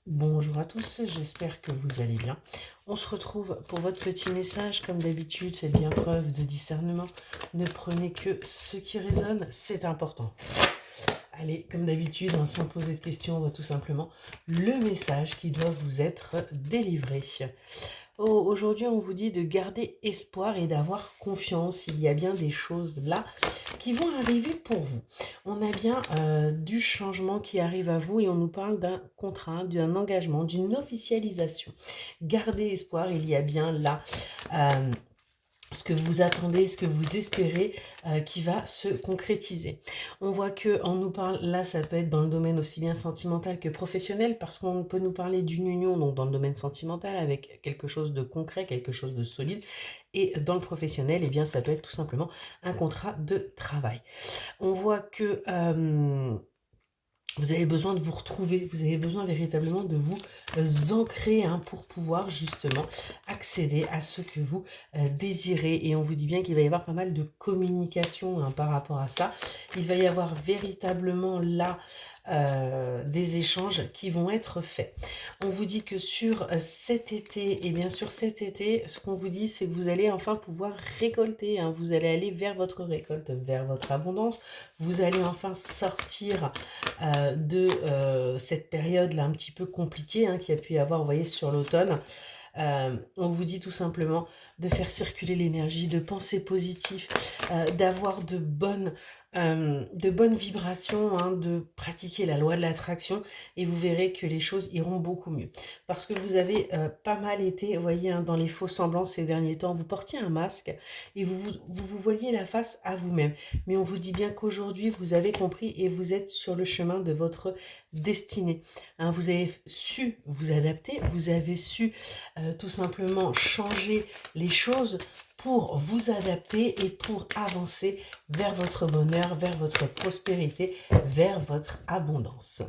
Bonjour à tous, j'espère que vous allez bien. On se retrouve pour votre petit message. Comme d'habitude, faites bien preuve de discernement. Ne prenez que ce qui résonne, c'est important. Allez, comme d'habitude, sans poser de questions, on voit tout simplement le message qui doit vous être délivré. Aujourd'hui, on vous dit de garder espoir et d'avoir confiance. Il y a bien des choses là qui vont arriver pour vous. On a bien du changement qui arrive à vous et on nous parle d'un contrat, d'un engagement, d'une officialisation. Gardez espoir, il y a bien là ce que vous attendez, ce que vous espérez qui va se concrétiser. On voit que on nous parle, là ça peut être dans le domaine aussi bien sentimental que professionnel, parce qu'on peut nous parler d'une union donc dans le domaine sentimental avec quelque chose de concret, quelque chose de solide, et dans le professionnel, eh bien ça peut être tout simplement un contrat de travail. On voit que vous avez besoin de vous retrouver, vous avez besoin véritablement de vous ancrer pour pouvoir justement accéder à ce que vous désirez. Et on vous dit bien qu'il va y avoir pas mal de communication par rapport à ça. Il va y avoir véritablement là des échanges qui vont être faits. On vous dit que sur cet été, et bien sûr cet été, ce qu'on vous dit, c'est que vous allez enfin pouvoir récolter. Vous allez aller vers votre récolte, vers votre abondance. Vous allez enfin sortir de cette période-là un petit peu compliquée qu'il y a pu y avoir, vous voyez, sur l'automne. On vous dit tout simplement de faire circuler l'énergie, de penser positif, d'avoir de bonnes vibrations, de pratiquer la loi de l'attraction et vous verrez que les choses iront beaucoup mieux. Parce que vous avez pas mal été, vous voyez, dans les faux semblants ces derniers temps, vous portiez un masque et vous voyez la face à vous-même. Mais on vous dit bien qu'aujourd'hui, vous avez compris et vous êtes sur le chemin de votre destinée. Vous avez su vous adapter, vous avez su tout simplement changer les choses pour vous adapter et pour avancer vers votre bonheur, vers votre prospérité, vers votre abondance.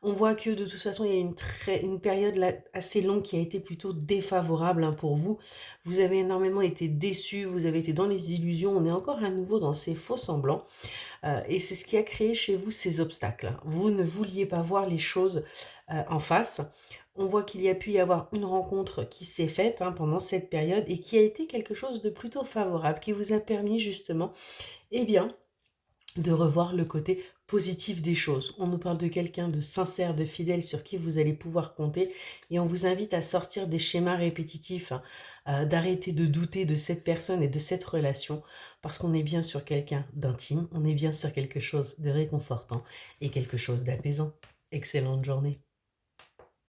On voit que de toute façon, il y a une période là, assez longue qui a été plutôt défavorable pour vous. Vous avez énormément été déçus, vous avez été dans les illusions, on est encore à nouveau dans ces faux semblants. Et c'est ce qui a créé chez vous ces obstacles. Vous ne vouliez pas voir les choses en face. On voit qu'il y a pu y avoir une rencontre qui s'est faite pendant cette période et qui a été quelque chose de plutôt favorable, qui vous a permis justement, eh bien, de revoir le côté positif des choses. On nous parle de quelqu'un de sincère, de fidèle sur qui vous allez pouvoir compter et on vous invite à sortir des schémas répétitifs, d'arrêter de douter de cette personne et de cette relation parce qu'on est bien sur quelqu'un d'intime, on est bien sur quelque chose de réconfortant et quelque chose d'apaisant. Excellente journée.